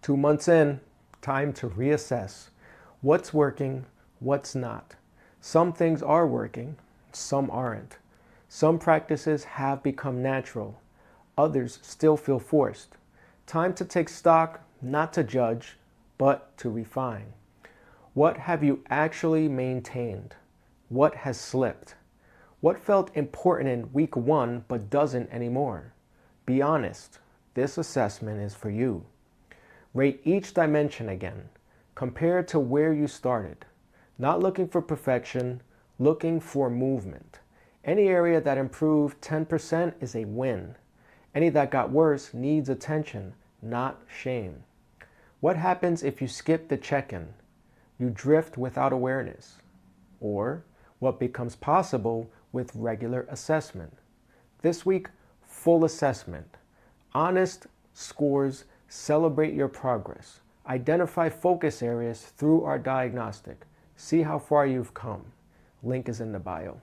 2 months in, time to reassess. What's working, what's not. Some things are working, some aren't. Some practices have become natural. Others still feel forced. Time to take stock, not to judge, but to refine. What have you actually maintained? What has slipped? What felt important in week 1 but doesn't anymore? Be honest. This assessment is for you. Rate each dimension again. Compare to where you started. Not looking for perfection, looking for movement. Any area that improved 10% is a win. Any that got worse needs attention, not shame. What happens if you skip the check-in? You drift without awareness. Or what becomes possible with regular assessment? This week, full assessment. Honest scores celebrate your progress. Identify focus areas through our diagnostic. See how far you've come. Link is in the bio.